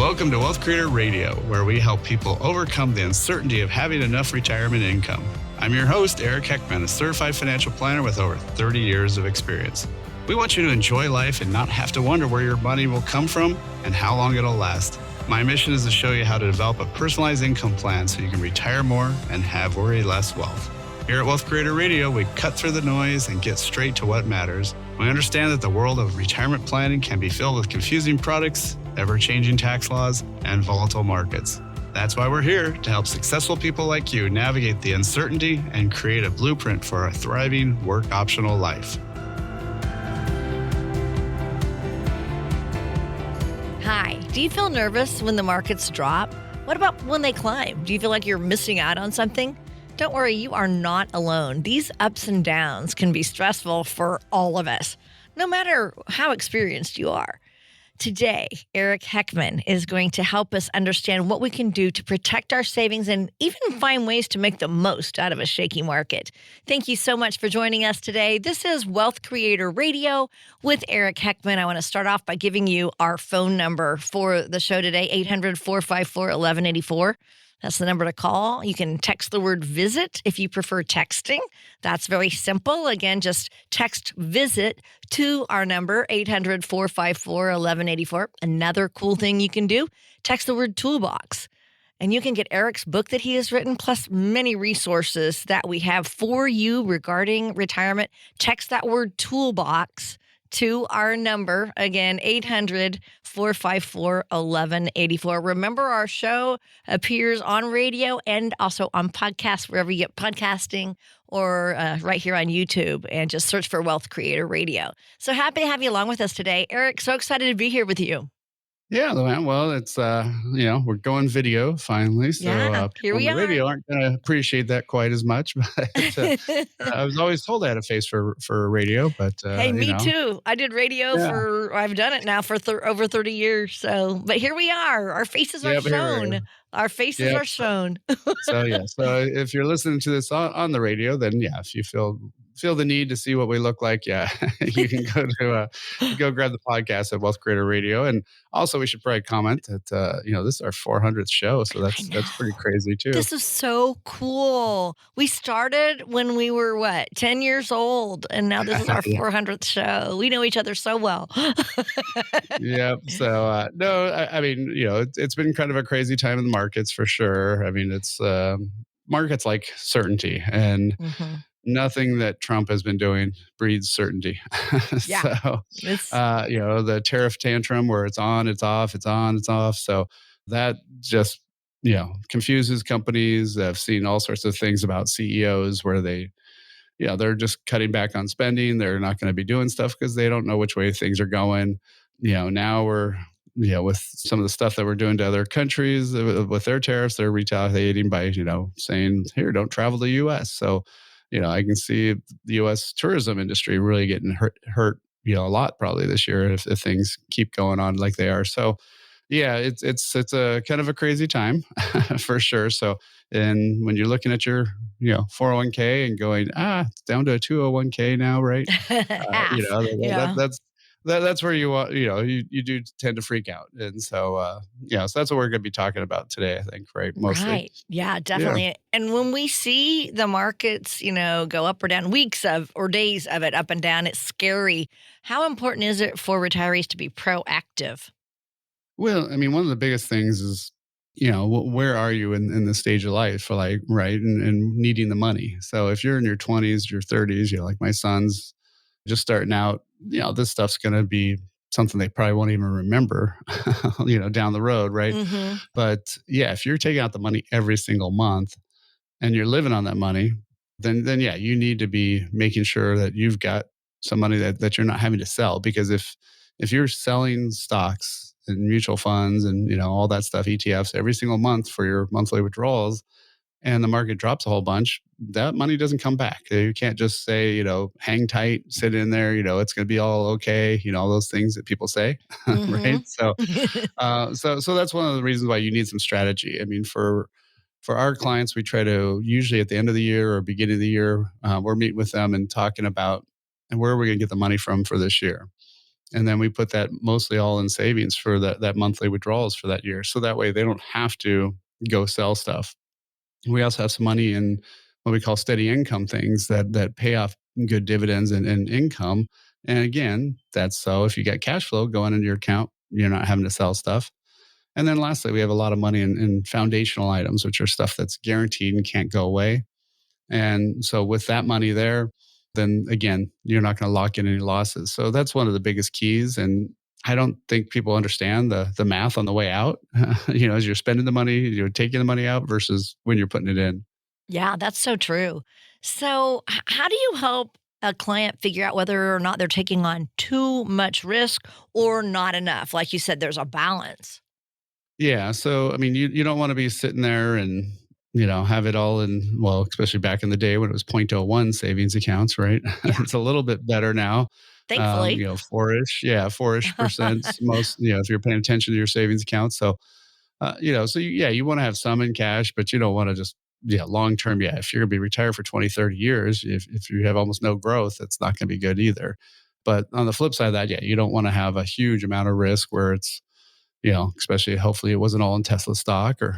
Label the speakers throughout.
Speaker 1: Welcome to Wealth Creator Radio, where we help people overcome the uncertainty of having enough retirement income. I'm your host, Eric Heckman, a certified financial planner with over 30 years of experience. We want you to enjoy life and not have to wonder where your money will come from and how long it'll last. My mission is to show you how to develop a personalized income plan so you can retire more and have worry less wealth. Here at Wealth Creator Radio, we cut through the noise and get straight to what matters. We understand that the world of retirement planning can be filled with confusing products, ever-changing tax laws, and volatile markets. That's why we're here to help successful people like you navigate the uncertainty and create a blueprint for a thriving, work-optional life.
Speaker 2: Hi, do you feel nervous when the markets drop? What about when they climb? Do you feel like you're missing out on something? Don't worry, you are not alone. These ups and downs can be stressful for all of us, no matter how experienced you are. Today, Eric Heckman is going to help us understand what we can do to protect our savings and even find ways to make the most out of a shaky market. Thank you so much for joining us today. This is Wealth Creator Radio with Eric Heckman. I want to start off by giving you our phone number for the show today, 800-454-1184. That's the number to call. You can text the word visit if you prefer texting. That's very simple. Again, just text visit to our number, 800-454-1184. Another cool thing you can do, text the word toolbox. And you can get Eric's book that he has written, plus many resources that we have for you regarding retirement. Text that word toolbox to our number, again, 800-454-1184. Remember, our show appears on radio and also on podcasts, wherever you get podcasting, or right here on YouTube, and just search for Wealth Creator Radio. So happy to have you along with us today. Eric, so excited to be here with you.
Speaker 1: Yeah, man. Well, it's, we're going video finally. So
Speaker 2: Here we
Speaker 1: on the radio aren't going to appreciate that quite as much. But I was always told I had a face for radio. But
Speaker 2: hey, me too. I did radio I've done it now for over 30 years. So, but here we are. Our faces are shown. Our faces are shown.
Speaker 1: So if you're listening to this on the radio, then if you feel the need to see what we look like, you can go grab the podcast at Wealth Creator Radio. And also we should probably comment that this is our 400th show, so that's pretty crazy too.
Speaker 2: This is so cool. We started when we were 10 years old, and now this is our 400th show. We know each other so well.
Speaker 1: Yep. So it's been kind of a crazy time in the markets for sure. I mean, it's markets like certainty, and nothing that Trump has been doing breeds certainty. So, the tariff tantrum where it's on, it's off, it's on, it's off. So that just, confuses companies. I've seen all sorts of things about CEOs where they're just cutting back on spending. They're not going to be doing stuff because they don't know which way things are going. Now we're, with some of the stuff that we're doing to other countries with their tariffs, they're retaliating by, saying, here, don't travel to the U.S. So, I can see the U.S. tourism industry really getting hurt, a lot probably this year if things keep going on like they are. So, it's a kind of a crazy time for sure. So, and when you're looking at your 401k and going, it's down to a 201k now, right? That's where you want, you do tend to freak out. And so, so that's what we're going to be talking about today, I think, right? Mostly.
Speaker 2: Right. Yeah, definitely. Yeah. And when we see the markets, go up or down, weeks of or days of it up and down, it's scary. How important is it for retirees to be proactive?
Speaker 1: Well, I mean, one of the biggest things is, where are you in the stage of life, right? And needing the money. So if you're in your 20s, your 30s, like my son's just starting out, this stuff's going to be something they probably won't even remember, down the road, right? Mm-hmm. But if you're taking out the money every single month and you're living on that money, then you need to be making sure that you've got some money that you're not having to sell. Because if you're selling stocks and mutual funds and, all that stuff, ETFs every single month for your monthly withdrawals, and the market drops a whole bunch, that money doesn't come back. You can't just say, hang tight, sit in there, it's going to be all okay, all those things that people say, right? So, so that's one of the reasons why you need some strategy. I mean, for our clients, we try to usually at the end of the year or beginning of the year, we're meeting with them and talking about, and where are we going to get the money from for this year? And then we put that mostly all in savings for that monthly withdrawals for that year. So that way they don't have to go sell stuff. We also have some money in what we call steady income things that pay off good dividends and income. And again, that's so if you get cash flow going into your account, you're not having to sell stuff. And then lastly, we have a lot of money in foundational items, which are stuff that's guaranteed and can't go away. And so with that money there, then again, you're not going to lock in any losses. So that's one of the biggest keys. And I don't think people understand the math on the way out. As you're spending the money, you're taking the money out versus when you're putting it in.
Speaker 2: Yeah, that's so true. So, how do you help a client figure out whether or not they're taking on too much risk or not enough? Like you said, there's a balance.
Speaker 1: Yeah. So, I mean, you don't want to be sitting there and, have it all in, well, especially back in the day when it was point oh 0.01 savings accounts, right?
Speaker 2: Yeah,
Speaker 1: It's a little bit better now.
Speaker 2: thankfully.
Speaker 1: Four-ish. Yeah. Four-ish percent most, if you're paying attention to your savings accounts. So, you want to have some in cash, but you don't want to just, long term. Yeah. If you're going to be retired for 20, 30 years, if you have almost no growth, it's not going to be good either. But on the flip side of that, yeah, you don't want to have a huge amount of risk where it's, especially hopefully it wasn't all in Tesla stock or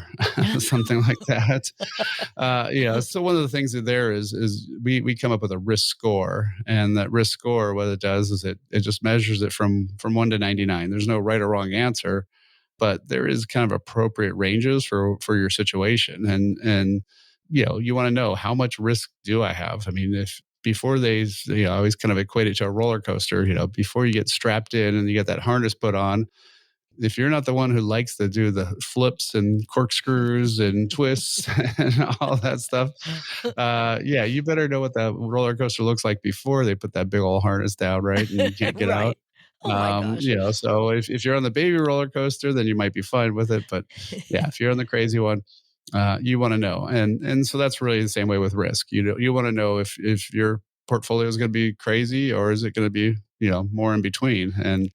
Speaker 1: something like that. So one of the things that there is we come up with a risk score, and that risk score, what it does is it just measures it from 1 to 99. There's no right or wrong answer, but there is kind of appropriate ranges for your situation, and you want to know how much risk do I have. I mean, if before I always kind of equate it to a roller coaster. Before you get strapped in and you get that harness put on, if you're not the one who likes to do the flips and corkscrews and twists and all that stuff, you better know what that roller coaster looks like before they put that big old harness down, right? And you can't get out.
Speaker 2: Right. Oh my gosh.
Speaker 1: So if you're on the baby roller coaster, then you might be fine with it. But yeah, if you're on the crazy one, you want to know, and so that's really the same way with risk. You want to know if your portfolio is going to be crazy or is it going to be more in between, and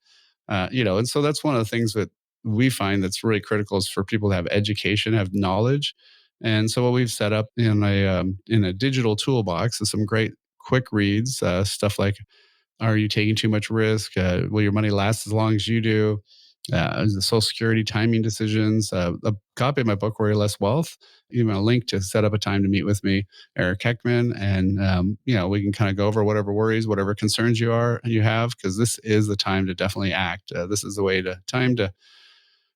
Speaker 1: so that's one of the things that we find that's really critical is for people to have education, have knowledge. And so what we've set up in a digital toolbox is some great quick reads, stuff like, are you taking too much risk? Will your money last as long as you do? The Social Security timing decisions, a copy of my book, Worry Less Wealth, even a link to set up a time to meet with me, Eric Heckman, and we can kind of go over whatever worries, whatever concerns you have, because this is the time to definitely act. This is the time to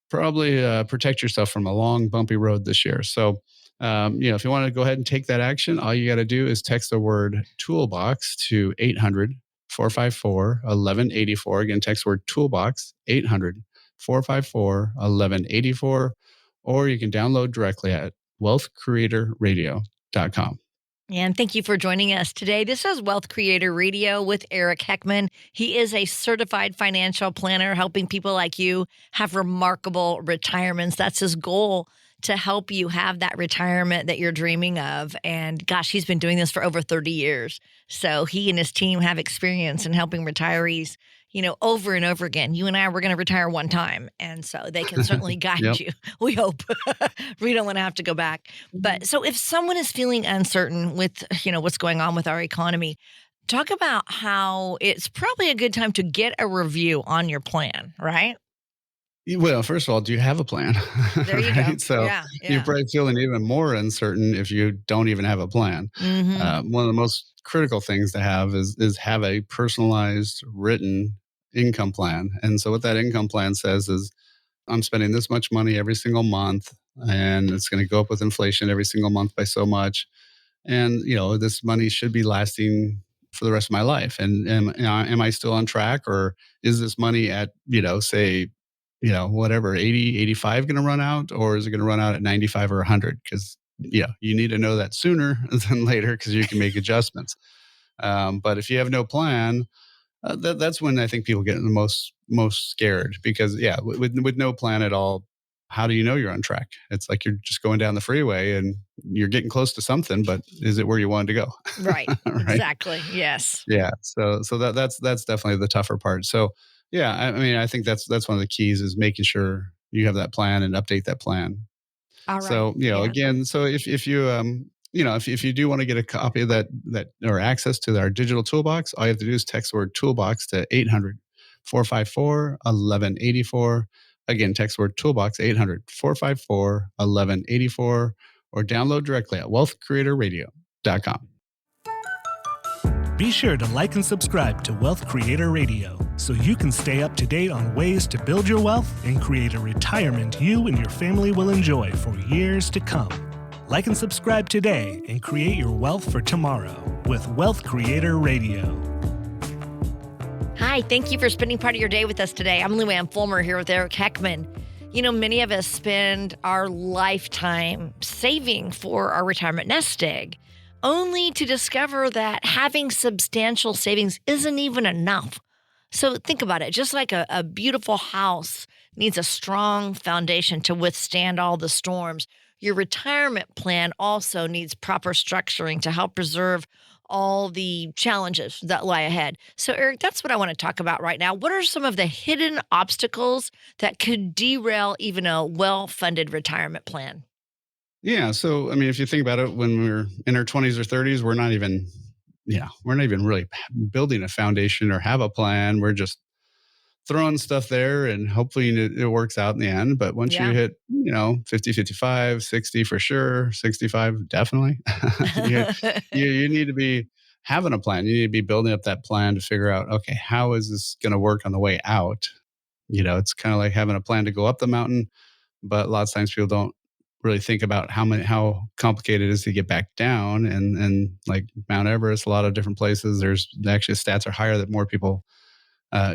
Speaker 1: probably protect yourself from a long, bumpy road this year. So, if you want to go ahead and take that action, all you got to do is text the word toolbox to 800-454-1184. Again, text the word toolbox, 800-454-1184, or you can download directly at wealthcreatorradio.com.
Speaker 2: And thank you for joining us today. This is Wealth Creator Radio with Eric Heckman. He is a certified financial planner helping people like you have remarkable retirements. That's his goal, to help you have that retirement that you're dreaming of. And gosh, he's been doing this for over 30 years. So he and his team have experience in helping retirees, over and over again. You and I were going to retire one time. And so they can certainly guide
Speaker 1: Yep.
Speaker 2: you. We hope. We don't want to have to go back. But so if someone is feeling uncertain with, what's going on with our economy, talk about how it's probably a good time to get a review on your plan, right?
Speaker 1: Well, first of all, do you have a plan?
Speaker 2: There you go.
Speaker 1: Right? So
Speaker 2: Yeah,
Speaker 1: you're
Speaker 2: yeah.
Speaker 1: probably feeling even more uncertain if you don't even have a plan.
Speaker 2: Mhm.
Speaker 1: One of the most critical things to have is have a personalized written income plan. And so what that income plan says is, I'm spending this much money every single month, and it's going to go up with inflation every single month by so much. And this money should be lasting for the rest of my life. And am I still on track, or is this money at say whatever 80, 85 going to run out, or is it going to run out at 95 or 100? Because you need to know that sooner than later, because you can make adjustments. But if you have no plan, that's when I think people get the most scared, because with no plan at all, how do you know you're on track? It's like you're just going down the freeway and you're getting close to something, but is it where you wanted to go?
Speaker 2: Right.
Speaker 1: Right?
Speaker 2: Exactly. Yes.
Speaker 1: Yeah. So that's definitely the tougher part. So yeah, I mean, I think that's one of the keys is making sure you have that plan and update that plan.
Speaker 2: All right.
Speaker 1: So,
Speaker 2: Yeah.
Speaker 1: again, so if you if you do want to get a copy of that or access to our digital toolbox, all you have to do is text the word toolbox to 800 800-454-1184. Again, text word toolbox 800-454-1184 or download directly at wealthcreatorradio.com.
Speaker 3: Be sure to like and subscribe to Wealth Creator Radio so you can stay up to date on ways to build your wealth and create a retirement you and your family will enjoy for years to come. Like and subscribe today and create your wealth for tomorrow with Wealth Creator Radio.
Speaker 2: Hi, thank you for spending part of your day with us today. I'm Luann Fulmer here with Eric Heckman. You know, many of us spend our lifetime saving for our retirement nest egg, only to discover that having substantial savings isn't even enough. So think about it. Just like a beautiful house needs a strong foundation to withstand all the storms, your retirement plan also needs proper structuring to help preserve all the challenges that lie ahead. So, Eric, that's what I want to talk about right now. What are some of the hidden obstacles that could derail even a well-funded retirement plan?
Speaker 1: Yeah. So, I mean, if you think about it, when we're in our 20s or 30s, we're not even really building a foundation or have a plan. We're just throwing stuff there and hopefully it works out in the end. But once you
Speaker 2: Yeah.
Speaker 1: hit, 50, 55, 60 for sure, 65, definitely, you, you need to be having a plan. You need to be building up that plan to figure out, okay, how is this going to work on the way out? It's kind of like having a plan to go up the mountain, but lots of times people don't really think about how complicated it is to get back down. And like Mount Everest, a lot of different places, there's actually stats are higher that more people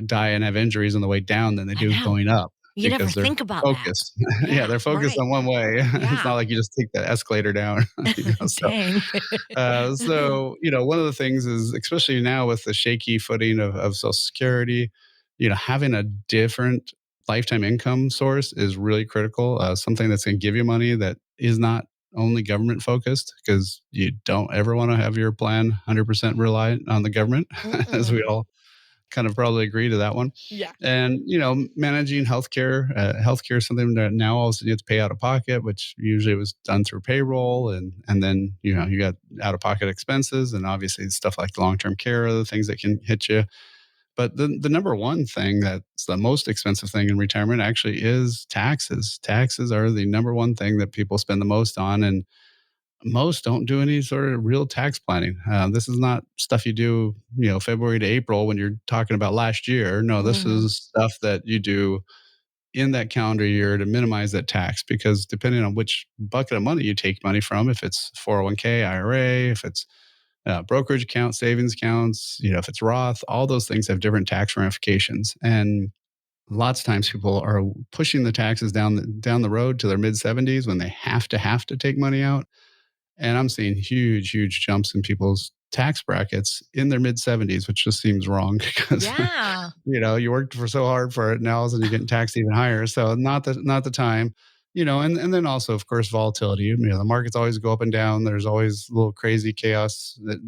Speaker 1: die and have injuries on the way down than they
Speaker 2: I
Speaker 1: do
Speaker 2: know.
Speaker 1: going up
Speaker 2: You never
Speaker 1: because they're
Speaker 2: think about that.
Speaker 1: focused. Yeah,
Speaker 2: Yeah,
Speaker 1: they're focused
Speaker 2: right.
Speaker 1: on one way. It's
Speaker 2: Yeah.
Speaker 1: not like you just take the escalator down. So
Speaker 2: Dang.
Speaker 1: one of the things is, especially now with the shaky footing of Social Security, having a different lifetime income source is really critical. Something that's going to give you money that is not only government focused, because you don't ever want to have your plan 100% reliant on the government, as we
Speaker 2: Mm-mm.
Speaker 1: all kind of probably agree to that one.
Speaker 2: Yeah.
Speaker 1: And managing healthcare is something that now also you have to pay out of pocket, which usually was done through payroll, and then you got out of pocket expenses, and obviously stuff like long term care, other things that can hit you. But the number one thing that's the most expensive thing in retirement actually is taxes. Taxes are the number one thing that people spend the most on, and most don't do any sort of real tax planning. This is not stuff you do, February to April when you're talking about last year. No, this
Speaker 2: Hmm.
Speaker 1: is stuff that you do in that calendar year to minimize that tax, because depending on which bucket of money you take money from, if it's 401k, IRA, if it's brokerage account, savings accounts, if it's Roth, all those things have different tax ramifications. And lots of times people are pushing the taxes down the road to their mid 70s when they have to take money out, and I'm seeing huge, huge jumps in people's tax brackets in their mid 70s, which just seems wrong because
Speaker 2: Yeah.
Speaker 1: you worked for so hard for it, now all of a sudden you're getting taxed even higher. So not the time. And then also, of course, volatility. The markets always go up and down. There's always little crazy chaos that,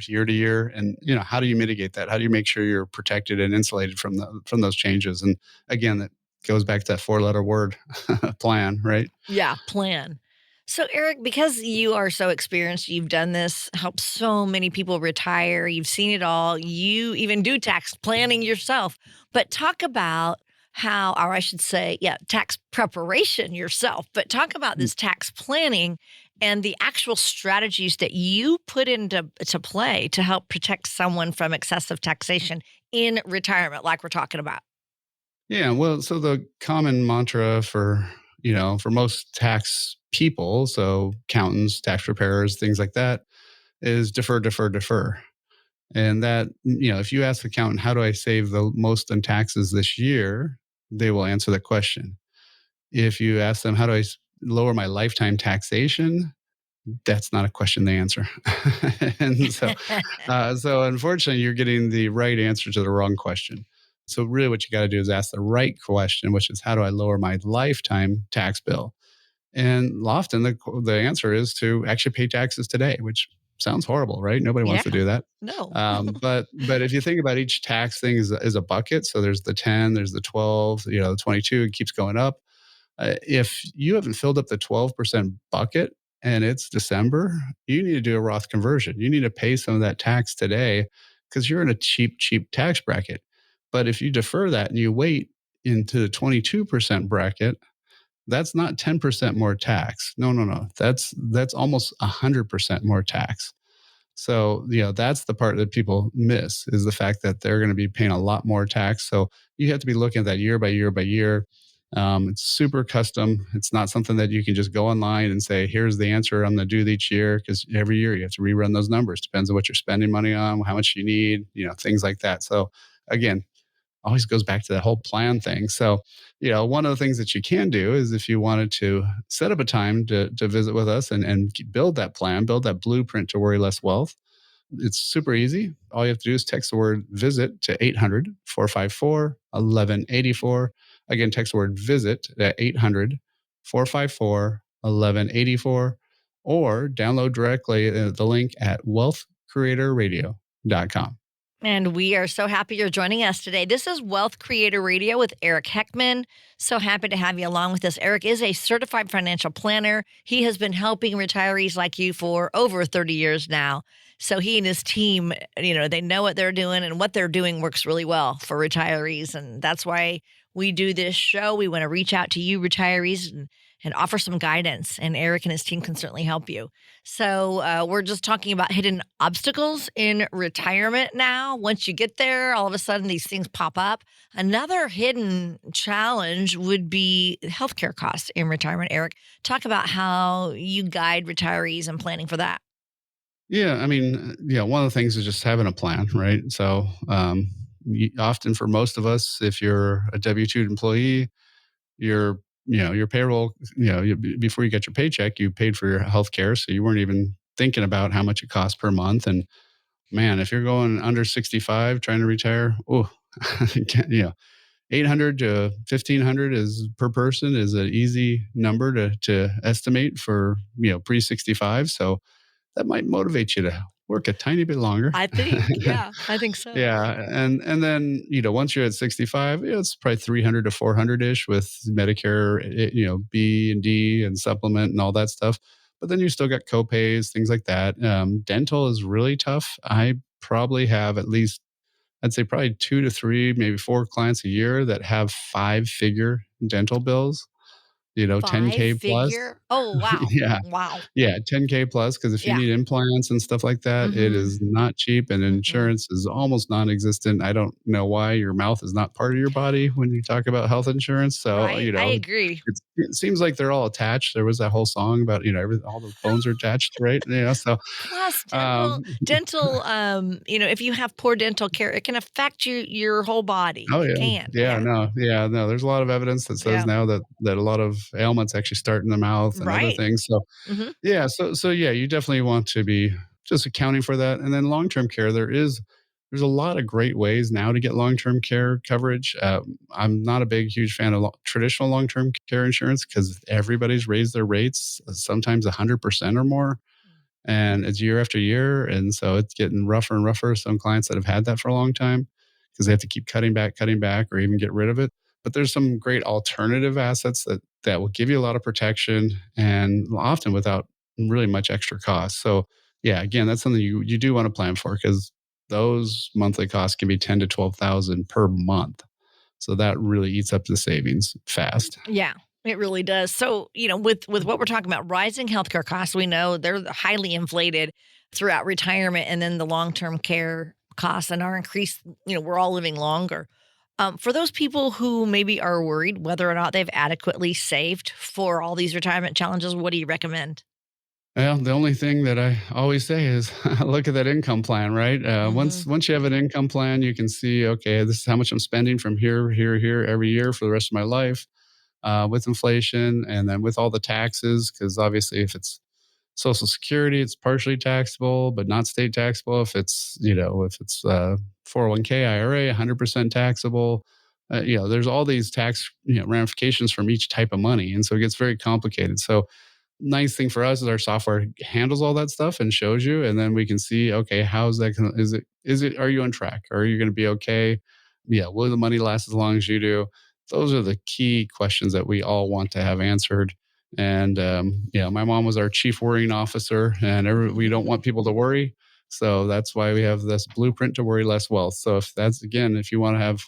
Speaker 1: year to year. And how do you mitigate that? How do you make sure you're protected and insulated from those changes? And again, that goes back to that four-letter word, plan, right?
Speaker 2: Yeah, plan. So, Eric, because you are so experienced, you've done this, helped so many people retire, you've seen it all, you even do tax planning yourself. But talk about how, or I should say, yeah, tax preparation yourself, but talk about this tax planning and the actual strategies that you put into to play to help protect someone from excessive taxation in retirement, like we're talking about.
Speaker 1: Yeah, well, so the common mantra for most tax people, so accountants, tax preparers, things like that, is defer, defer, defer. And that, if you ask the accountant, how do I save the most in taxes this year? They will answer that question. If you ask them, how do lower my lifetime taxation? That's not a question they answer. And so unfortunately, you're getting the right answer to the wrong question. So really what you got to do is ask the right question, which is, how do I lower my lifetime tax bill? And often the answer is to actually pay taxes today, which sounds horrible, right? Nobody wants
Speaker 2: Yeah,
Speaker 1: to do that.
Speaker 2: no.
Speaker 1: But if you think about each tax thing is a bucket, so there's the 10, there's the 12, the 22, it keeps going up. If you haven't filled up the 12% bucket and it's December, you need to do a Roth conversion. You need to pay some of that tax today because you're in a cheap, cheap tax bracket. But if you defer that and you wait into the 22% bracket, that's not 10% more tax. No, no, no. That's almost 100% more tax. So, that's the part that people miss, is the fact that they're going to be paying a lot more tax. So you have to be looking at that year by year by year. It's super custom. It's not something that you can just go online and say, here's the answer I'm going to do each year, because every year you have to rerun those numbers. Depends on what you're spending money on, how much you need, things like that. So again, always goes back to that whole plan thing. So, one of the things that you can do is, if you wanted to set up a time to visit with us and build that plan, build that blueprint to worry less wealth, it's super easy. All you have to do is text the word visit to 800-454-1184. Again, text the word visit at 800-454-1184, or download directly the link at wealthcreatorradio.com.
Speaker 2: And we are so happy you're joining us today. This is Wealth Creator Radio with Eric Heckman. So happy to have you along with us. Eric is a certified financial planner. He has been helping retirees like you for over 30 years now. So he and his team, they know what they're doing, and what they're doing works really well for retirees. And that's why we do this show. We want to reach out to you, retirees, and offer some guidance. And Eric and his team can certainly help you. So we're just talking about hidden obstacles in retirement now. Once you get there, all of a sudden these things pop up. Another hidden challenge would be healthcare costs in retirement. Eric, talk about how you guide retirees and planning for that.
Speaker 1: Yeah, I mean, one of the things is just having a plan, right? So, often for most of us, if you're a W-2 employee, your your payroll, before you get your paycheck, you paid for your health care, so you weren't even thinking about how much it costs per month. And man, if you're going under 65 trying to retire, 800 to 1500 is per person is an easy number to estimate for pre 65. So that might motivate you to work a tiny bit longer.
Speaker 2: I think, yeah, I think so.
Speaker 1: Yeah, and then, once you're at 65, it's probably 300 to 400-ish with Medicare, B and D and supplement and all that stuff. But then you still got copays, things like that. Dental is really tough. I probably have at least, I'd say probably 2 to 3, maybe 4 clients a year that have 5-figure dental bills,
Speaker 2: 5
Speaker 1: 10K plus.
Speaker 2: figure? Oh, wow.
Speaker 1: Yeah.
Speaker 2: Wow.
Speaker 1: Yeah, 10K plus, because if you
Speaker 2: Yeah.
Speaker 1: need implants and stuff like that, it
Speaker 2: Mhm.
Speaker 1: is not cheap, and
Speaker 2: Mm-mm.
Speaker 1: insurance is almost non-existent. I don't know why your mouth is not part of your body when you talk about health insurance. So,
Speaker 2: Right? I agree.
Speaker 1: it seems like they're all attached. There was that whole song about, all the bones are attached, right? So,
Speaker 2: Plus dental
Speaker 1: um
Speaker 2: dental, if you have poor dental care, it can affect your whole body.
Speaker 1: Oh,
Speaker 2: It
Speaker 1: yeah.
Speaker 2: can.
Speaker 1: Yeah,
Speaker 2: Yeah.
Speaker 1: no. Yeah, no, there's a lot of evidence that says
Speaker 2: Yeah.
Speaker 1: now that a lot of ailments actually start in the mouth and other
Speaker 2: Right.
Speaker 1: things. So,
Speaker 2: Mhm.
Speaker 1: yeah, so yeah, you definitely want to be just accounting for that. And then long-term care, there's a lot of great ways now to get long-term care coverage. I'm not a huge fan of traditional long-term care insurance, because everybody's raised their rates, sometimes 100% or more, and it's year after year. And so it's getting rougher and rougher. Some clients that have had that for a long time, because they have to keep cutting back, or even get rid of it. But there's some great alternative assets that will give you a lot of protection, and often without really much extra cost. So yeah, again, that's something you do want to plan for, because those monthly costs can be 10 to 12,000 per month. So that really eats up the savings fast.
Speaker 2: Yeah, it really does. So, with what we're talking about, rising healthcare costs, we know they're highly inflated throughout retirement, and then the long-term care costs and our increased, we're all living longer. For those people who maybe are worried whether or not they've adequately saved for all these retirement challenges, what do you recommend?
Speaker 1: Well, the only thing that I always say is look at that income plan, right?
Speaker 2: Mhm.
Speaker 1: Once you have an income plan, you can see, okay, this is how much I'm spending from here every year for the rest of my life, with inflation, and then with all the taxes, because obviously if it's Social Security, it's partially taxable, but not state taxable. If it's 401k, IRA, 100% taxable. There's all these tax ramifications from each type of money, and so it gets very complicated. So nice thing for us is our software handles all that stuff and shows you, and then we can see, okay, how's that gonna, is it are you on track? Are you going to be okay? Yeah, will the money last as long as you do? Those are the key questions that we all want to have answered. And my mom was our chief worrying officer, and we don't want people to worry. So that's why we have this blueprint to worry less wealth. So if you want to have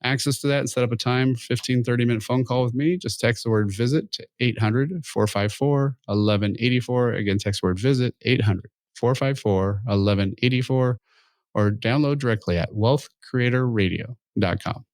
Speaker 1: access to that and set up a time, 15, 30-minute phone call with me, just text the word visit to 800-454-1184. Again, text the word visit, 800-454-1184, or download directly at wealthcreatorradio.com.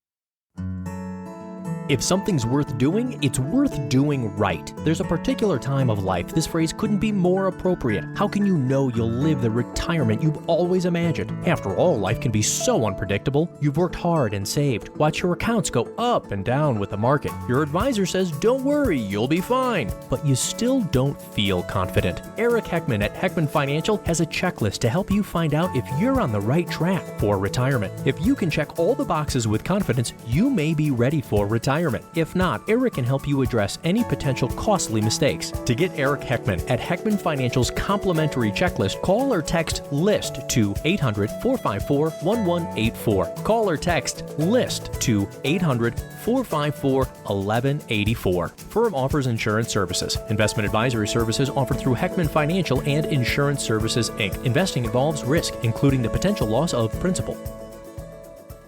Speaker 4: If something's worth doing, it's worth doing right. There's a particular time of life this phrase couldn't be more appropriate. How can you know you'll live the retirement you've always imagined? After all, life can be so unpredictable. You've worked hard and saved. Watch your accounts go up and down with the market. Your advisor says, don't worry, you'll be fine. But you still don't feel confident. Eric Heckman at Heckman Financial has a checklist to help you find out if you're on the right track for retirement. If you can check all the boxes with confidence, you may be ready for retirement. If not, Eric can help you address any potential costly mistakes. To get Eric Heckman at Heckman Financial's complimentary checklist, call or text LIST to 800-454-1184. Call or text LIST to 800-454-1184. Firm offers insurance services. Investment advisory services offered through Heckman Financial and Insurance Services, Inc. Investing involves risk, including the potential loss of principal.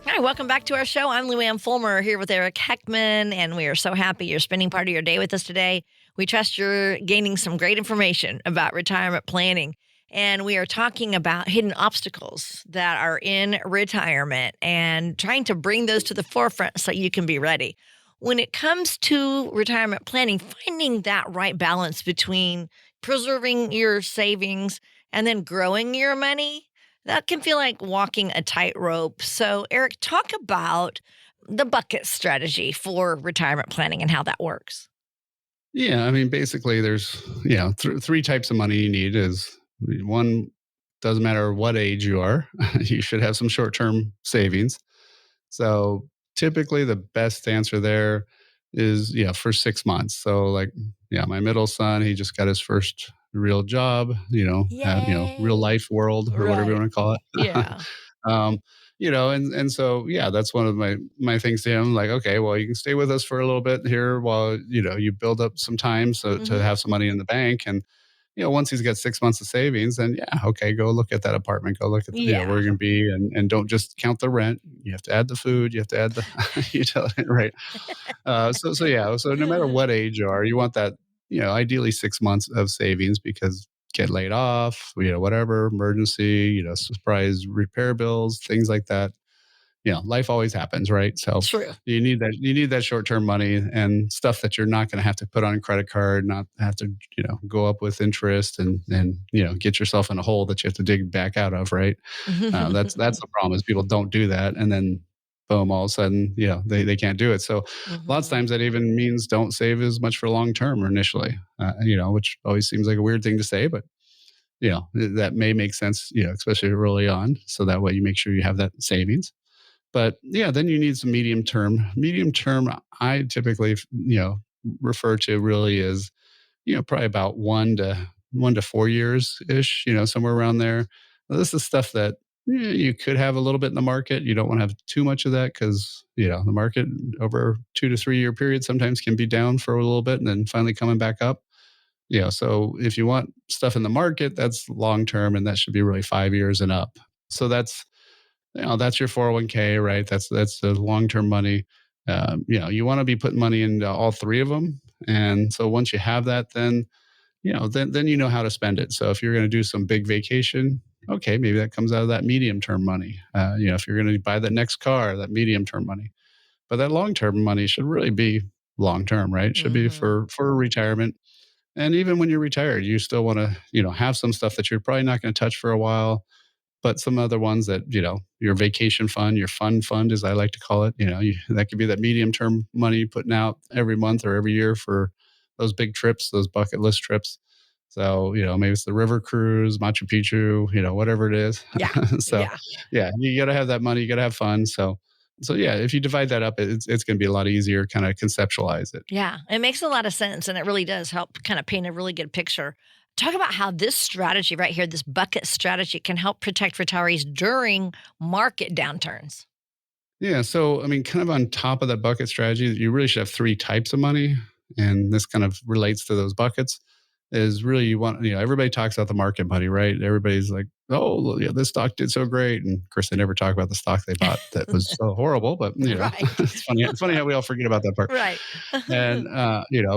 Speaker 2: Hi, welcome back to our show. I'm Luann Fulmer here with Eric Heckman, and we are so happy you're spending part of your day with us today. We trust you're gaining some great information about retirement planning, and we are talking about hidden obstacles that are in retirement and trying to bring those to the forefront so you can be ready. When it comes to retirement planning, finding that right balance between preserving your savings and then growing your money, that can feel like walking a tightrope. So, Eric, talk about the bucket strategy for retirement planning and how that works.
Speaker 1: Yeah, I mean, basically, there's three types of money you need. Is one, doesn't matter what age you are, you should have some short-term savings. So typically, the best answer there is for 6 months. So my middle son, he just got his first real job. Real
Speaker 2: Yay.
Speaker 1: life world or whatever you
Speaker 2: Right.
Speaker 1: want to call it.
Speaker 2: Yeah.
Speaker 1: um, and so that's one of my things to him. Like, okay, well, you can stay with us for a little bit here while you build up some time so to
Speaker 2: Hmm.
Speaker 1: have some money in the bank. And once he's got 6 months of savings, then okay, go look at that apartment, go look at where
Speaker 2: Yeah.
Speaker 1: you're going to be, and don't just count the rent. You have to add the food, you have to add the utility, right? So no matter what age you are, you want that ideally 6 months of savings because get laid off, whatever emergency, surprise repair bills, things like that. Life always happens, right? So
Speaker 2: True.
Speaker 1: you need that short-term money and stuff that you're not going to have to put on a credit card, not have to, go up with interest and get yourself in a hole that you have to dig back out of, right? That's the problem is people don't do that. And then boom, all of a sudden, they can't do it. So lots of
Speaker 2: Hmm.
Speaker 1: times that even means don't save as much for long term initially, which always seems like a weird thing to say, but that may make sense, especially early on. So that way you make sure you have that savings. But then you need some medium term. Medium term, I typically, refer to really as, probably about 1 to 4 years ish, somewhere around there. Now, this is stuff that you could have a little bit in the market. You don't want to have too much of that because, the market over 2 to 3 year period sometimes can be down for a little bit and then finally coming back up. So if you want stuff in the market, that's long term and that should be really 5 years and up. So that's your 401k, right? That's the long term money. You want to be putting money into all three of them, and so once you have that, then then you know how to spend it. So if you're going to do some big vacation, okay, maybe that comes out of that medium term money. If you're going to buy the next car, that medium term money. But that long term money should really be long term, right? It should be
Speaker 2: Hmm.
Speaker 1: for retirement. And even when you're retired, you still want to have some stuff that you're probably not going to touch for a while, but some other ones that your vacation fund, your fund as I like to call it, that could be that medium term money you're putting out every month or every year for those big trips, those bucket list trips. So maybe it's the river cruise, Machu Picchu, whatever it is.
Speaker 2: Yeah.
Speaker 1: So
Speaker 2: Yeah.
Speaker 1: you got to have that money, you got to have fun. So if you divide that up, it's going to be a lot easier kind of conceptualize it.
Speaker 2: Yeah, it makes a lot of sense, and it really does help kind of paint a really good picture. Talk about how this strategy right here, this bucket strategy, can help protect retirees during market downturns.
Speaker 1: Yeah. So, I mean, kind of on top of that bucket strategy, you really should have three types of money. And this kind of relates to those buckets. is really you want, everybody talks about the market money, right? Everybody's like, oh, yeah, this stock did so great. And of course, they never talk about the stock they bought that was so horrible. But,
Speaker 2: Right.
Speaker 1: it's funny. It's funny how we all forget about that part.
Speaker 2: Right.
Speaker 1: And,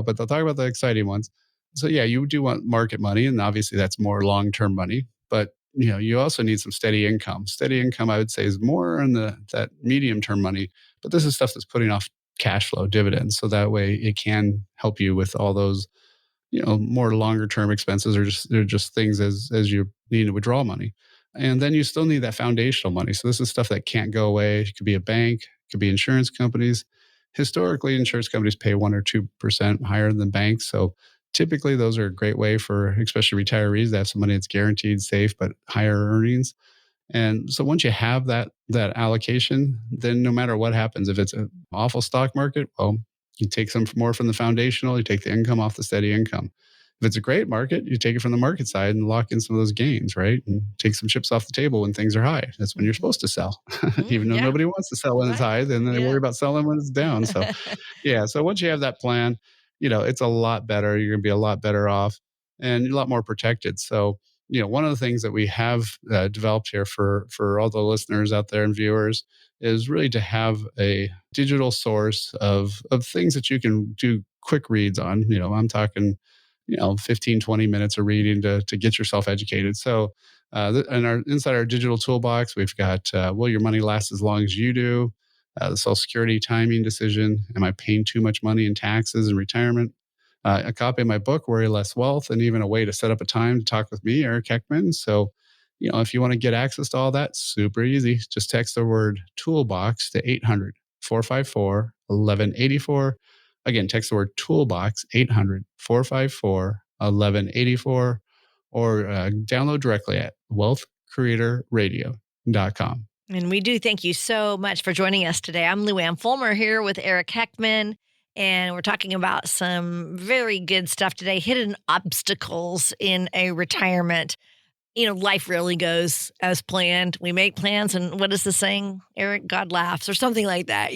Speaker 1: but they'll talk about the exciting ones. So, yeah, you do want market money. And obviously, that's more long term money. But, you also need some steady income. Steady income, I would say, is more in that medium term money. But this is stuff that's putting off cash flow dividends. So that way it can help you with all those more longer term expenses, or just they're just things as you need to withdraw money. And then you still need that foundational money. So this is stuff that can't go away. It could be a bank, it could be insurance companies. Historically, insurance companies pay 1 or 2% higher than banks. So typically those are a great way for especially retirees to have some money that's guaranteed, safe, but higher earnings. And so once you have that allocation, then no matter what happens, if it's an awful stock market, well, you take some more from the foundational, you take the income off the steady income. If it's a great market, you take it from the market side and lock in some of those gains, right? And take some chips off the table when things are high. That's when you're
Speaker 2: Mhm.
Speaker 1: supposed to sell. Even though
Speaker 2: Yeah.
Speaker 1: nobody wants to sell when it's
Speaker 2: Right.
Speaker 1: high, then they
Speaker 2: Yeah.
Speaker 1: worry about selling when it's down. So yeah. So once you have that plan, it's a lot better. You're going to be a lot better off and a lot more protected. So, one of the things that we have developed here for all the listeners out there and viewers is really to have a digital source of things that you can do quick reads on. I'm talking, 15, 20 minutes of reading to get yourself educated. So, and inside our digital toolbox, we've got will your money last as long as you do? The Social Security timing decision. Am I paying too much money in taxes and retirement? A copy of my book, Worry Less Wealth, and even a way to set up a time to talk with me, Eric Heckman. So, if you want to get access to all that, super easy. Just text the word toolbox to 800-454-1184. Again, text the word toolbox, 800-454-1184, or download directly at wealthcreatorradio.com.
Speaker 2: And we do thank you so much for joining us today. I'm Lou Ann Fulmer here with Eric Heckman, and we're talking about some very good stuff today, hidden obstacles in a retirement. Life rarely goes as planned. We make plans, and what is the saying, Eric? God laughs, or something like that.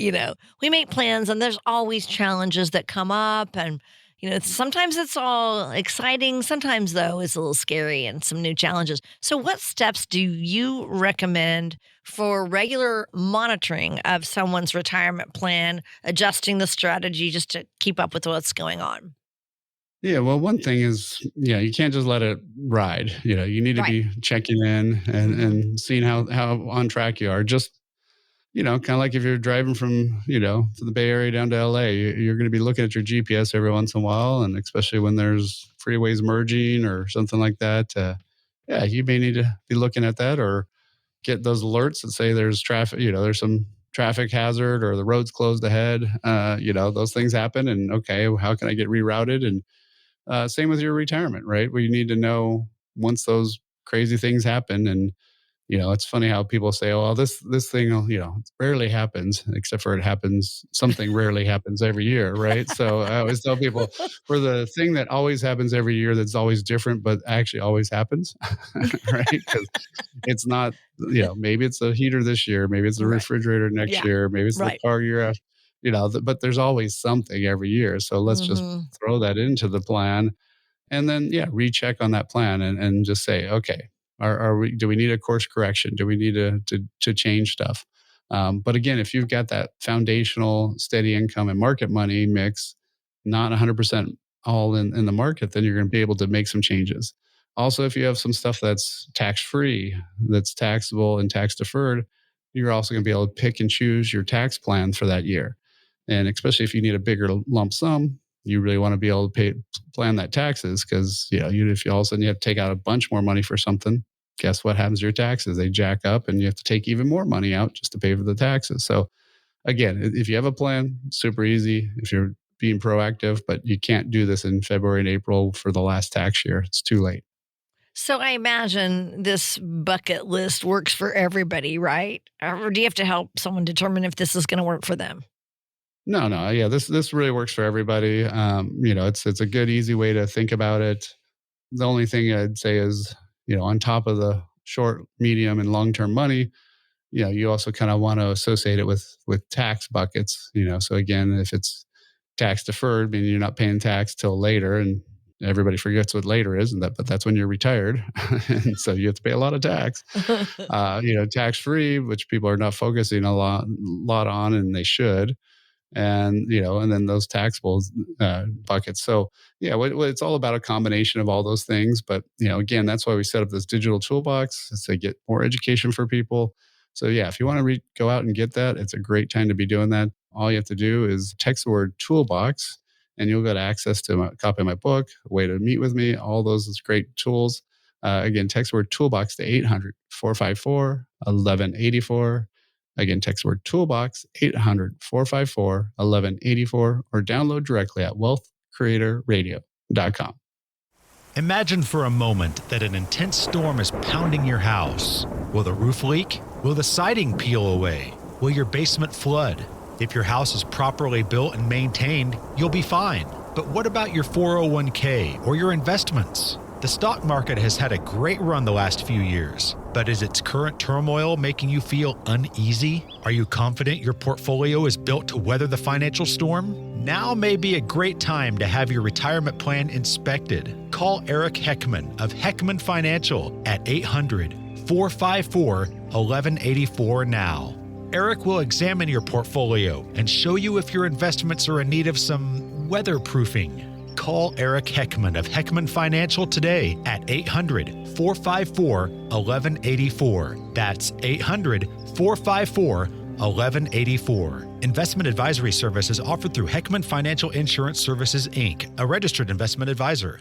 Speaker 2: We make plans, and there's always challenges that come up. And, sometimes it's all exciting. Sometimes, though, it's a little scary and some new challenges. So, what steps do you recommend for regular monitoring of someone's retirement plan, adjusting the strategy just to keep up with what's going on?
Speaker 1: Yeah, well, one thing is, you can't just let it ride. You need to
Speaker 2: Right.
Speaker 1: be checking in
Speaker 2: Hmm.
Speaker 1: and seeing how on track you are. Just kind of like if you're driving from, to the Bay Area down to LA, you're going to be looking at your GPS every once in a while. And especially when there's freeways merging or something like that. Yeah, you may need to be looking at that or get those alerts that say there's traffic, there's some traffic hazard or the road's closed ahead. Those things happen. And okay, how can I get rerouted? And same with your retirement, right? Where you need to know once those crazy things happen. And it's funny how people say, "Oh, well, this thing, it rarely happens," except for it happens. Something rarely happens every year, right? So I always tell people, for the thing that always happens every year, that's always different, but actually always happens, right? Because it's not, maybe it's a heater this year, maybe it's the
Speaker 2: Right.
Speaker 1: refrigerator next
Speaker 2: Yeah.
Speaker 1: year, maybe it's the
Speaker 2: Right.
Speaker 1: car year after, but there's always something every year. So let's just
Speaker 2: Hmm.
Speaker 1: throw that into the plan and then yeah, recheck on that plan and just say, okay, are we, do we need a course correction? Do we need to change stuff? But again, if you've got that foundational steady income and market money mix, not 100% all in the market, then you're going to be able to make some changes. Also, if you have some stuff that's tax free, that's taxable and tax deferred, you're also going to be able to pick and choose your tax plan for that year. And especially if you need a bigger lump sum, you really want to be able to plan that taxes because if you all of a sudden you have to take out a bunch more money for something, guess what happens to your taxes? They jack up and you have to take even more money out just to pay for the taxes. So again, if you have a plan, super easy if you're being proactive, but you can't do this in February and April for the last tax year. It's too late.
Speaker 2: So I imagine this bucket list works for everybody, right? Or do you have to help someone determine if this is going to work for them?
Speaker 1: No, yeah, this really works for everybody. It's a good, easy way to think about it. The only thing I'd say is, on top of the short, medium, and long term money, you also kind of want to associate it with tax buckets. So again, if it's tax deferred, meaning you're not paying tax till later, and everybody forgets what later is, but that's when you're retired. And so you have to pay a lot of tax, tax free, which people are not focusing a lot on, and they should. And then those taxable buckets. So yeah, it's all about a combination of all those things. But again, that's why we set up this digital toolbox, is to get more education for people. So yeah, if you want to go out and get that, it's a great time to be doing that. All you have to do is text the word toolbox, and you'll get access to a copy of my book, a way to meet with me, all those great tools. Again, text the word toolbox to 800-454-1184. Again, text word toolbox 800-454-1184, or download directly at wealthcreatorradio.com.
Speaker 5: Imagine for a moment that an intense storm is pounding your house. Will the roof leak? Will the siding peel away? Will your basement flood? If your house is properly built and maintained, you'll be fine. But what about your 401k or your investments? The stock market has had a great run the last few years, but is its current turmoil making you feel uneasy? Are you confident your portfolio is built to weather the financial storm? Now may be a great time to have your retirement plan inspected. Call Eric Heckman of Heckman Financial at 800-454-1184 now. Eric will examine your portfolio and show you if your investments are in need of some weatherproofing. Call Eric Heckman of Heckman Financial today at 800-454-1184. That's 800-454-1184. Investment advisory services offered through Heckman Financial Insurance Services, Inc., a registered investment advisor.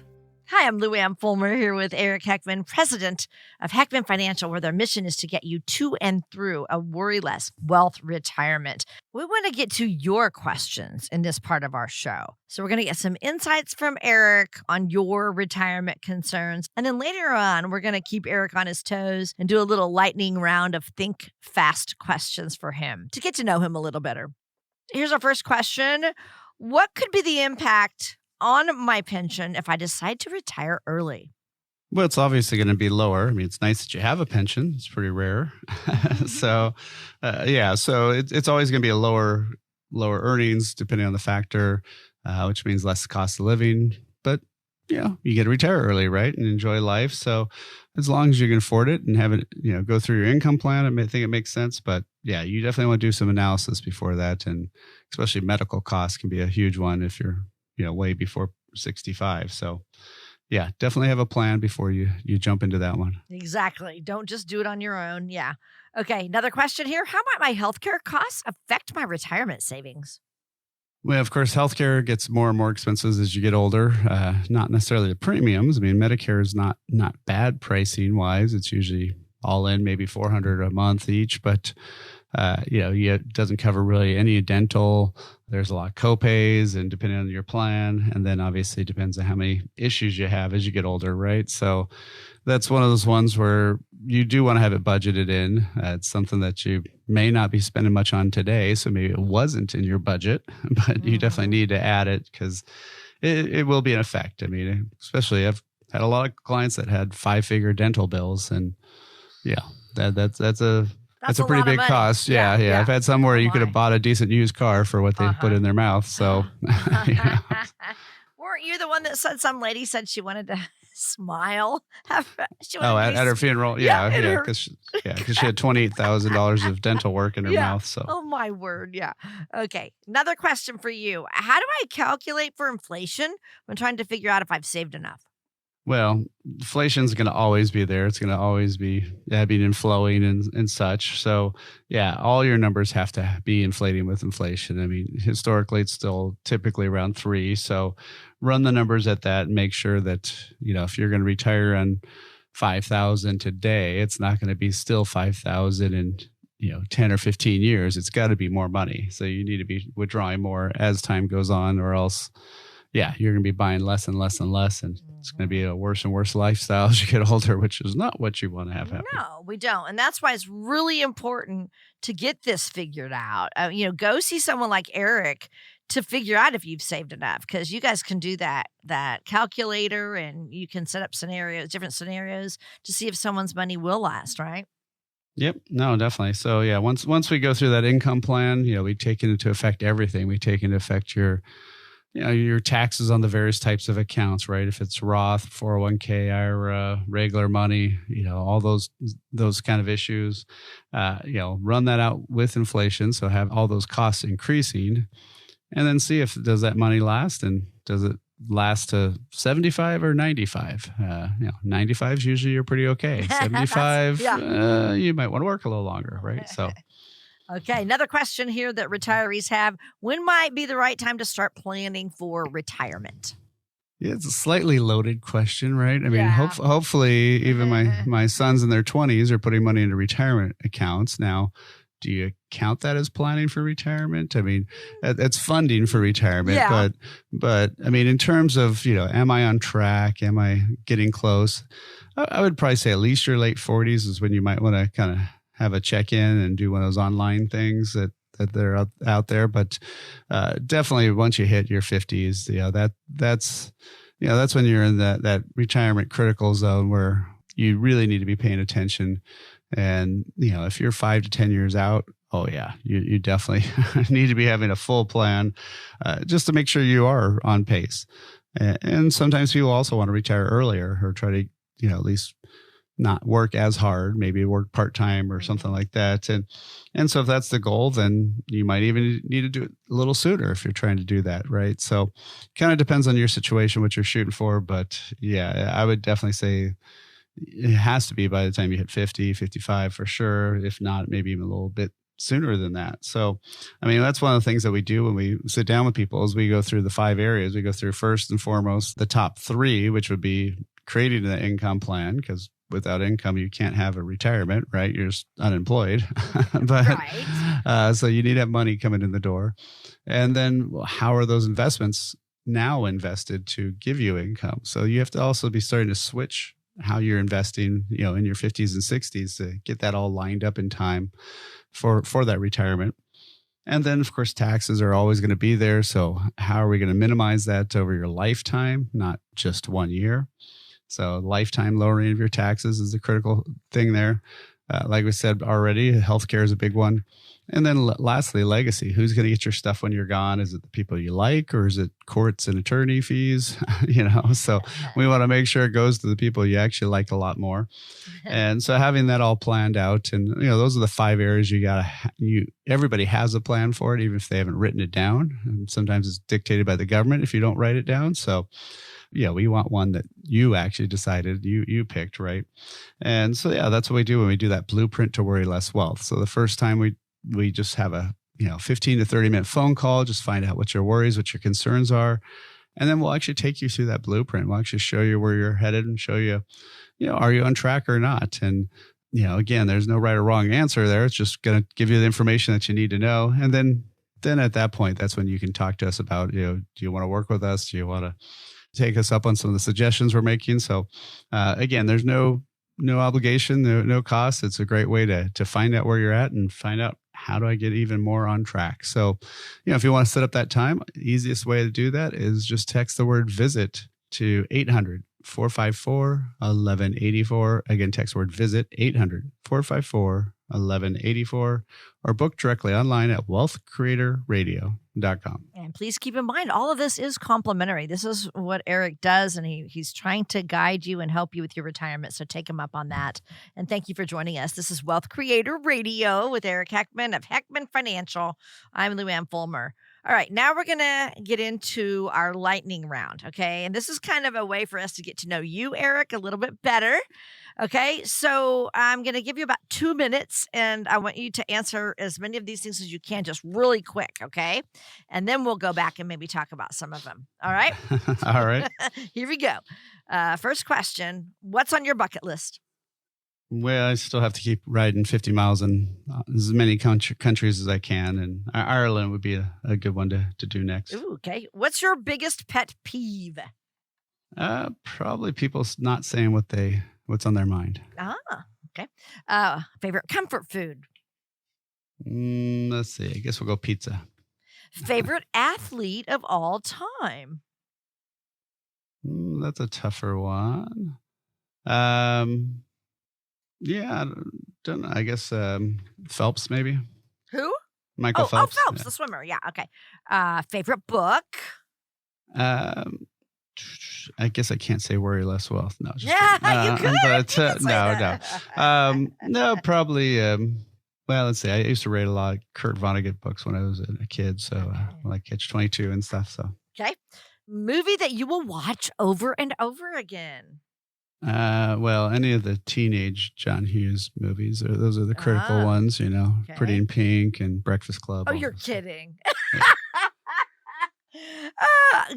Speaker 2: Hi, I'm Lou Ann Fulmer here with Eric Heckman, president of Heckman Financial, where their mission is to get you to and through a worry-less wealth retirement. We want to get to your questions in this part of our show. So we're going to get some insights from Eric on your retirement concerns. And then later on, we're going to keep Eric on his toes and do a little lightning round of think fast questions for him to get to know him a little better. Here's our first question. What could be the impact on my pension if I decide to retire early?
Speaker 1: Well, it's obviously going to be lower. I mean, it's nice that you have a pension. It's pretty rare. So it's always going to be a lower earnings depending on the factor, which means less cost of living. But, you get to retire early, right? And enjoy life. So as long as you can afford it and have it, go through your income plan, I think it makes sense. But yeah, you definitely want to do some analysis before that. And especially medical costs can be a huge one if you're way before 65. So yeah, definitely have a plan before you jump into that one.
Speaker 2: Exactly. Don't just do it on your own. Yeah. Okay. Another question here. How might my healthcare costs affect my retirement savings?
Speaker 1: Well, of course, healthcare gets more and more expensive as you get older. Not necessarily the premiums. I mean, Medicare is not bad pricing wise. It's usually all in maybe $400 a month each, but it doesn't cover really any dental. There's a lot of copays, and depending on your plan, and then obviously depends on how many issues you have as you get older, right? So that's one of those ones where you do want to have it budgeted in. It's something that you may not be spending much on today, so maybe it wasn't in your budget, but you definitely need to add it because it will be an effect. I mean, especially I've had a lot of clients that had 5-figure dental bills, and yeah, that's a pretty big cost. Yeah. I've had some where you could have bought a decent used car for what they put in their mouth. So,
Speaker 2: Weren't you the one that said some lady said she wanted to smile?
Speaker 1: At her funeral? Yeah. Because she had $28,000 of dental work in her mouth. So.
Speaker 2: Oh, my word. Yeah. Okay. Another question for you. How do I calculate for inflation when trying to figure out if I've saved enough?
Speaker 1: Well, inflation is going to always be there. It's going to always be ebbing and flowing and such. So, yeah, all your numbers have to be inflating with inflation. I mean, historically, it's still typically around 3. So run the numbers at that and make sure that, if you're going to retire on $5,000 today, it's not going to be still $5,000 in 10 or 15 years. It's got to be more money. So you need to be withdrawing more as time goes on, or else you're going to be buying less and less and less, and it's going to be a worse and worse lifestyle as you get older, which is not what you want to have happen.
Speaker 2: No, we don't. And that's why it's really important to get this figured out. Go see someone like Eric to figure out if you've saved enough, because you guys can do that calculator, and you can set up different scenarios to see if someone's money will last, right?
Speaker 1: Yep. No, definitely. So yeah, once we go through that income plan, we take into effect everything. We take into effect your your taxes on the various types of accounts, right? If it's Roth, 401k, IRA, regular money, all those kind of issues, run that out with inflation. So have all those costs increasing, and then see if does that money last, and does it last to 75 or 95? 95 is usually you're pretty okay. 75, you might want to work a little longer, right? So.
Speaker 2: Okay, another question here that retirees have. When might be the right time to start planning for retirement?
Speaker 1: Yeah, it's a slightly loaded question, right? I mean,
Speaker 2: Yeah.
Speaker 1: hopefully even my sons in their 20s are putting money into retirement accounts. Now, do you count that as planning for retirement? I mean, it's funding for retirement, but I mean, in terms of, am I on track? Am I getting close? I would probably say at least your late 40s is when you might want to kind of have a check-in and do one of those online things that they're out there. But definitely once you hit your 50s, that's when you're in that retirement critical zone where you really need to be paying attention. And, if you're 5 to 10 years out, oh yeah, you definitely need to be having a full plan just to make sure you are on pace. And sometimes people also want to retire earlier or try to, at least not work as hard, maybe work part-time or something like that. And so if that's the goal, then you might even need to do it a little sooner if you're trying to do that, right? So kind of depends on your situation, what you're shooting for. But yeah, I would definitely say it has to be by the time you hit 50, 55 for sure. If not, maybe even a little bit sooner than that. So, I mean, that's one of the things that we do when we sit down with people is we go through the 5 areas. We go through first and foremost, the top 3, which would be creating an income plan, because without income, you can't have a retirement, right? You're just unemployed. But so you need to have money coming in the door. And then how are those investments now invested to give you income? So you have to also be starting to switch how you're investing, in your 50s and 60s to get that all lined up in time for that retirement. And then, of course, taxes are always going to be there. So how are we going to minimize that over your lifetime, not just 1 year? So lifetime lowering of your taxes is a critical thing there. Like we said already, healthcare is a big one. And then lastly, legacy. Who's going to get your stuff when you're gone? Is it the people you like, or is it courts and attorney fees? So we want to make sure it goes to the people you actually like a lot more. And so having that all planned out, and those are the 5 areas everybody has a plan for it, even if they haven't written it down. And sometimes it's dictated by the government if you don't write it down. So yeah, we want one that you actually decided you picked, right? And so, yeah, that's what we do when we do that blueprint to worry less wealth. So the first time we just have a 15 to 30 minute phone call, just find out what your worries, what your concerns are. And then we'll actually take you through that blueprint. We'll actually show you where you're headed and show you, are you on track or not? And, again, there's no right or wrong answer there. It's just going to give you the information that you need to know. And then at that point, that's when you can talk to us about, do you want to work with us? Do you want to take us up on some of the suggestions we're making? So again, there's no obligation, no cost. It's a great way to find out where you're at and find out how do I get even more on track. So, if you want to set up that time, easiest way to do that is just text the word visit to 800-454-1184. Again, text word visit 800-454-1184, or book directly online at wealthcreatorradio.com.
Speaker 2: And please keep in mind, all of this is complimentary. This is what Eric does, and he's trying to guide you and help you with your retirement. So take him up on that. And thank you for joining us. This is Wealth Creator Radio with Eric Heckman of Heckman Financial. I'm Lou Ann Fulmer. All right, now we're going to get into our lightning round, okay? And this is kind of a way for us to get to know you, Eric, a little bit better, okay? So I'm going to give you about 2 minutes, and I want you to answer as many of these things as you can, just really quick, okay? And then we'll go back and maybe talk about some of them, all right?
Speaker 1: All right.
Speaker 2: Here we go. First question, what's on your bucket list?
Speaker 1: Well, I still have to keep riding 50 miles in as many countries as I can. And Ireland would be a good one to do next.
Speaker 2: Ooh, okay. What's your biggest pet peeve?
Speaker 1: Probably people not saying what's on their mind.
Speaker 2: Okay. Favorite comfort food?
Speaker 1: Let's see. I guess we'll go pizza.
Speaker 2: Favorite athlete of all time?
Speaker 1: That's a tougher one. Yeah, I don't know. I guess Phelps, maybe.
Speaker 2: Who?
Speaker 1: Michael Phelps.
Speaker 2: Oh, Phelps, the swimmer. Yeah, okay. Favorite book?
Speaker 1: Um, I guess I can't say worry less wealth. No, just
Speaker 2: Yeah,
Speaker 1: kidding.
Speaker 2: you could.
Speaker 1: But
Speaker 2: You could say
Speaker 1: no,
Speaker 2: that.
Speaker 1: no, no, probably. Well, let's see. I used to read a lot of Kurt Vonnegut books when I was a kid, so like Catch-22 and stuff. So,
Speaker 2: Okay. Movie that you will watch over and over again.
Speaker 1: well, any of the teenage John Hughes movies, those are the critical ones. Pretty
Speaker 2: Okay.
Speaker 1: in Pink and Breakfast Club.
Speaker 2: Oh,
Speaker 1: all
Speaker 2: you're
Speaker 1: that stuff.
Speaker 2: kidding.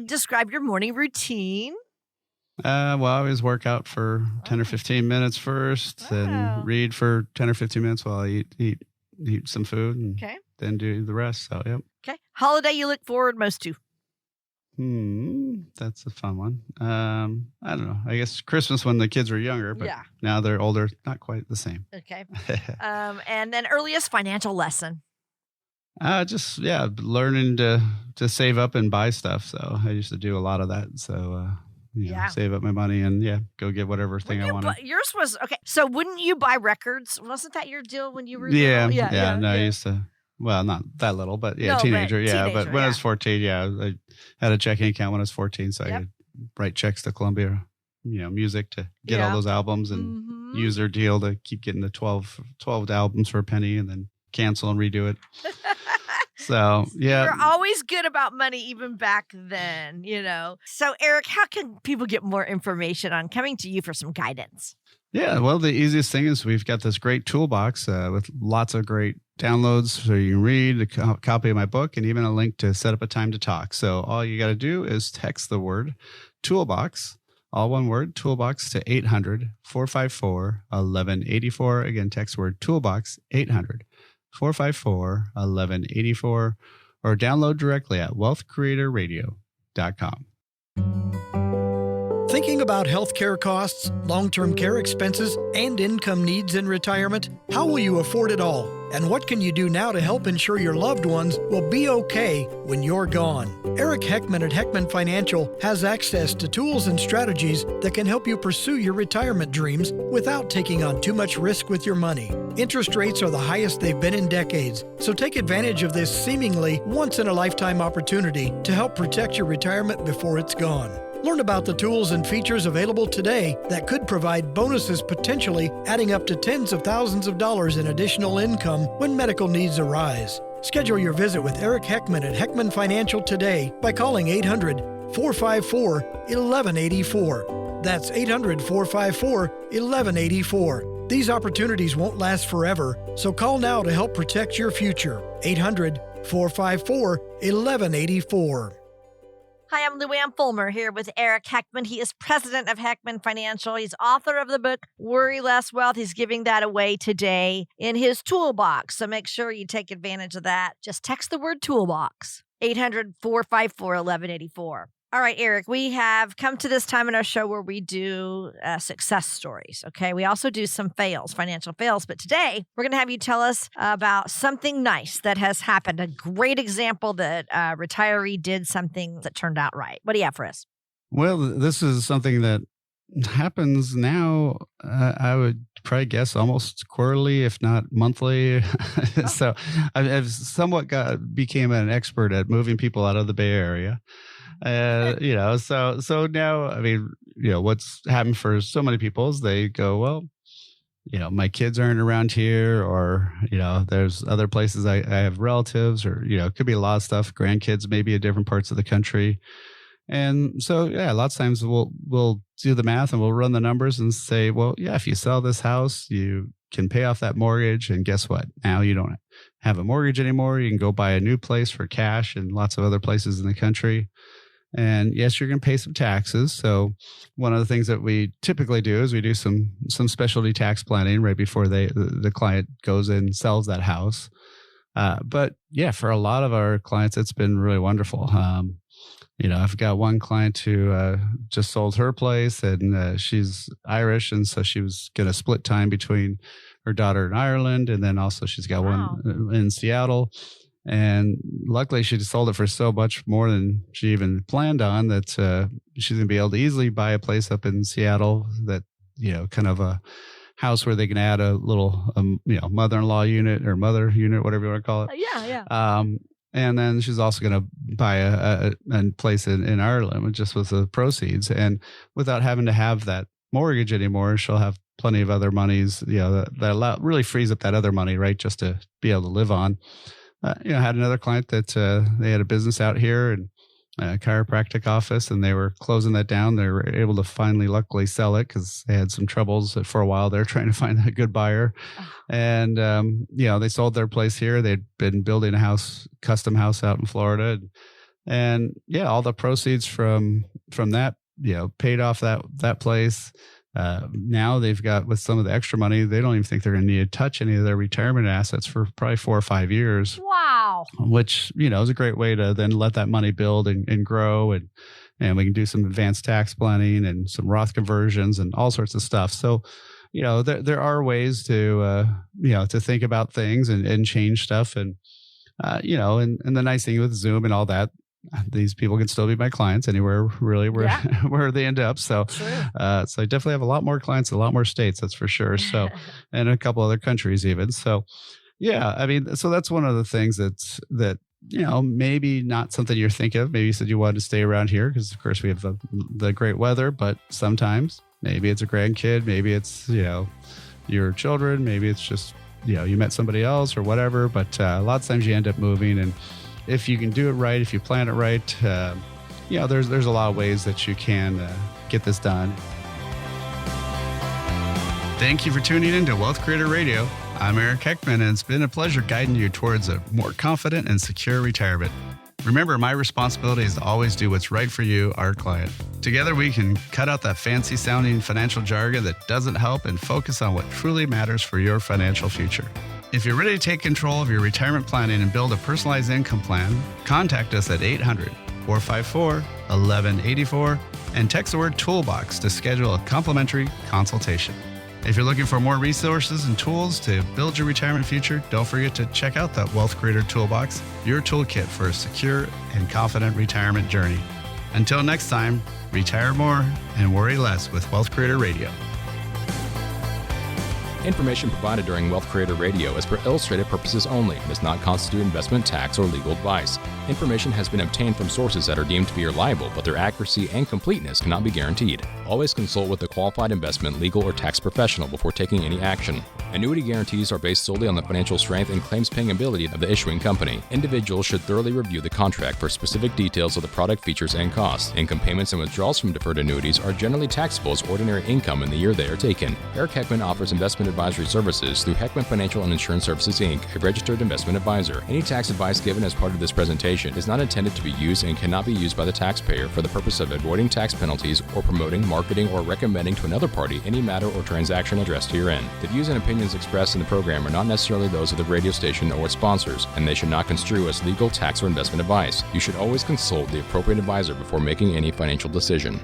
Speaker 2: Describe your morning routine.
Speaker 1: Well, I always work out for 10 or 15 minutes first,
Speaker 2: Wow.
Speaker 1: then read for 10 or 15 minutes while I eat some food, and
Speaker 2: Okay.
Speaker 1: then do the rest. So, yep.
Speaker 2: Okay. Holiday you look forward most to.
Speaker 1: That's a fun one. I don't know. I guess Christmas when the kids were younger, but
Speaker 2: Yeah.
Speaker 1: now they're older, not quite the same.
Speaker 2: Okay. And then earliest financial lesson.
Speaker 1: Just learning to save up and buy stuff. So I used to do a lot of that. So
Speaker 2: Yeah.
Speaker 1: save up my money and go get whatever thing I wanted.
Speaker 2: Yours was okay. So wouldn't you buy records? Wasn't that your deal when you were
Speaker 1: Yeah,
Speaker 2: little?
Speaker 1: yeah. No, I used to. Well, not that little, but
Speaker 2: No, but
Speaker 1: teenager. Yeah,
Speaker 2: teenager,
Speaker 1: but when I was
Speaker 2: yeah.
Speaker 1: 14, I had a checking account when I was 14, so I
Speaker 2: Yep.
Speaker 1: could write checks to Columbia, Music to get all
Speaker 2: Yeah.
Speaker 1: those albums and use their deal to keep getting the 12 albums for a penny and then cancel and redo it. So, yeah.
Speaker 2: You're always good about money, even back then, So, Eric, how can people get more information on coming to you for some guidance?
Speaker 1: Yeah, well, the easiest thing is we've got this great toolbox with lots of great downloads so you can read a copy of my book and even a link to set up a time to talk. So all you got to do is text the word toolbox, all one word, toolbox to 800-454-1184. Again, text word toolbox 800-454-1184 or download directly at wealthcreatorradio.com.
Speaker 6: Thinking about healthcare costs, long-term care expenses, and income needs in retirement? How will you afford it all? And what can you do now to help ensure your loved ones will be okay when you're gone? Eric Heckman at Heckman Financial has access to tools and strategies that can help you pursue your retirement dreams without taking on too much risk with your money. Interest rates are the highest they've been in decades, so take advantage of this seemingly once-in-a-lifetime opportunity to help protect your retirement before it's gone. Learn about the tools and features available today that could provide bonuses, potentially adding up to tens of thousands of dollars in additional income when medical needs arise. Schedule your visit with Eric Heckman at Heckman Financial today by calling 800-454-1184. That's 800-454-1184. These opportunities won't last forever, so call now to help protect your future. 800-454-1184.
Speaker 2: Hi, I'm Luann Fulmer here with Eric Heckman. He is president of Heckman Financial. He's author of the book, Worry Less Wealth. He's giving that away today in his toolbox. So make sure you take advantage of that. Just text the word toolbox, 800-454-1184. All right, Eric, we have come to this time in our show where we do success stories, okay? We also do some fails, financial fails, but today we're going to have you tell us about something nice that has happened, a great example that a retiree did something that turned out right. What do you have for us?
Speaker 1: Well, this is something that happens now, I would probably guess almost quarterly, if not monthly. So I've somewhat became an expert at moving people out of the Bay Area. So now, I mean, what's happened for so many people is they go, well, my kids aren't around here, or, there's other places I have relatives, or, it could be a lot of stuff, grandkids, maybe in different parts of the country. And so, lots of times we'll do the math and we'll run the numbers and say, well, if you sell this house, you can pay off that mortgage. And guess what? Now you don't have a mortgage anymore. You can go buy a new place for cash in lots of other places in the country. And yes, you're going to pay some taxes. So one of the things that we typically do is we do some specialty tax planning right before the client goes in and sells that house. But for a lot of our clients, it's been really wonderful. I've got one client who just sold her place, and she's Irish, and so she was going to split time between her daughter in Ireland, and then also she's got one in Seattle. And luckily, she sold it for so much more than she even planned on that she's going to be able to easily buy a place up in Seattle that, kind of a house where they can add a little, mother-in-law unit or mother unit, whatever you want to call it.
Speaker 2: Yeah.
Speaker 1: And then she's also going to buy a place in Ireland just with the proceeds. And without having to have that mortgage anymore, she'll have plenty of other monies, that really frees up that other money, right? Just to be able to live on. I had another client that they had a business out here and a chiropractic office, and they were closing that down. They were able to finally, luckily, sell it because they had some troubles for a while. They're trying to find a good buyer, and they sold their place here. They'd been building a custom house out in Florida, and all the proceeds from that, paid off that place. Now they've got, with some of the extra money, they don't even think they're going to need to touch any of their retirement assets for probably 4 or 5 years.
Speaker 2: Wow.
Speaker 1: Which, is a great way to then let that money build and grow. And we can do some advanced tax planning and some Roth conversions and all sorts of stuff. So, there are ways to think about things and change stuff. And, and the nice thing with Zoom and all that, these people can still be my clients anywhere really where they end up. So, so I definitely have a lot more clients, a lot more states, that's for sure. So, and a couple other countries even. So, so that's one of the things that maybe not something you're thinking of. Maybe you said you wanted to stay around here because, of course, we have the great weather, but sometimes maybe it's a grandkid, maybe it's, your children, maybe it's just, you met somebody else or whatever. But a lot of times you end up moving, and if you can do it right, if you plan it right, there's a lot of ways that you can get this done. Thank you for tuning in to Wealth Creator Radio. I'm Eric Heckman, and it's been a pleasure guiding you towards a more confident and secure retirement. Remember, my responsibility is to always do what's right for you, our client. Together, we can cut out that fancy-sounding financial jargon that doesn't help and focus on what truly matters for your financial future. If you're ready to take control of your retirement planning and build a personalized income plan, contact us at 800-454-1184 and text the word Toolbox to schedule a complimentary consultation. If you're looking for more resources and tools to build your retirement future, don't forget to check out that Wealth Creator Toolbox, your toolkit for a secure and confident retirement journey. Until next time, retire more and worry less with Wealth Creator Radio.
Speaker 7: Information provided during Wealth Creator Radio is for illustrative purposes only and does not constitute investment, tax, or legal advice. Information has been obtained from sources that are deemed to be reliable, but their accuracy and completeness cannot be guaranteed. Always consult with a qualified investment, legal, or tax professional before taking any action. Annuity guarantees are based solely on the financial strength and claims-paying ability of the issuing company. Individuals should thoroughly review the contract for specific details of the product features and costs. Income payments and withdrawals from deferred annuities are generally taxable as ordinary income in the year they are taken. Eric Heckman offers investment advisory services through Heckman Financial and Insurance Services, Inc., a registered investment advisor. Any tax advice given as part of this presentation is not intended to be used and cannot be used by the taxpayer for the purpose of avoiding tax penalties or promoting, marketing, or recommending to another party any matter or transaction addressed herein. The views and opinions expressed in the program are not necessarily those of the radio station or its sponsors, and they should not construe as legal, tax, or investment advice. You should always consult the appropriate advisor before making any financial decision.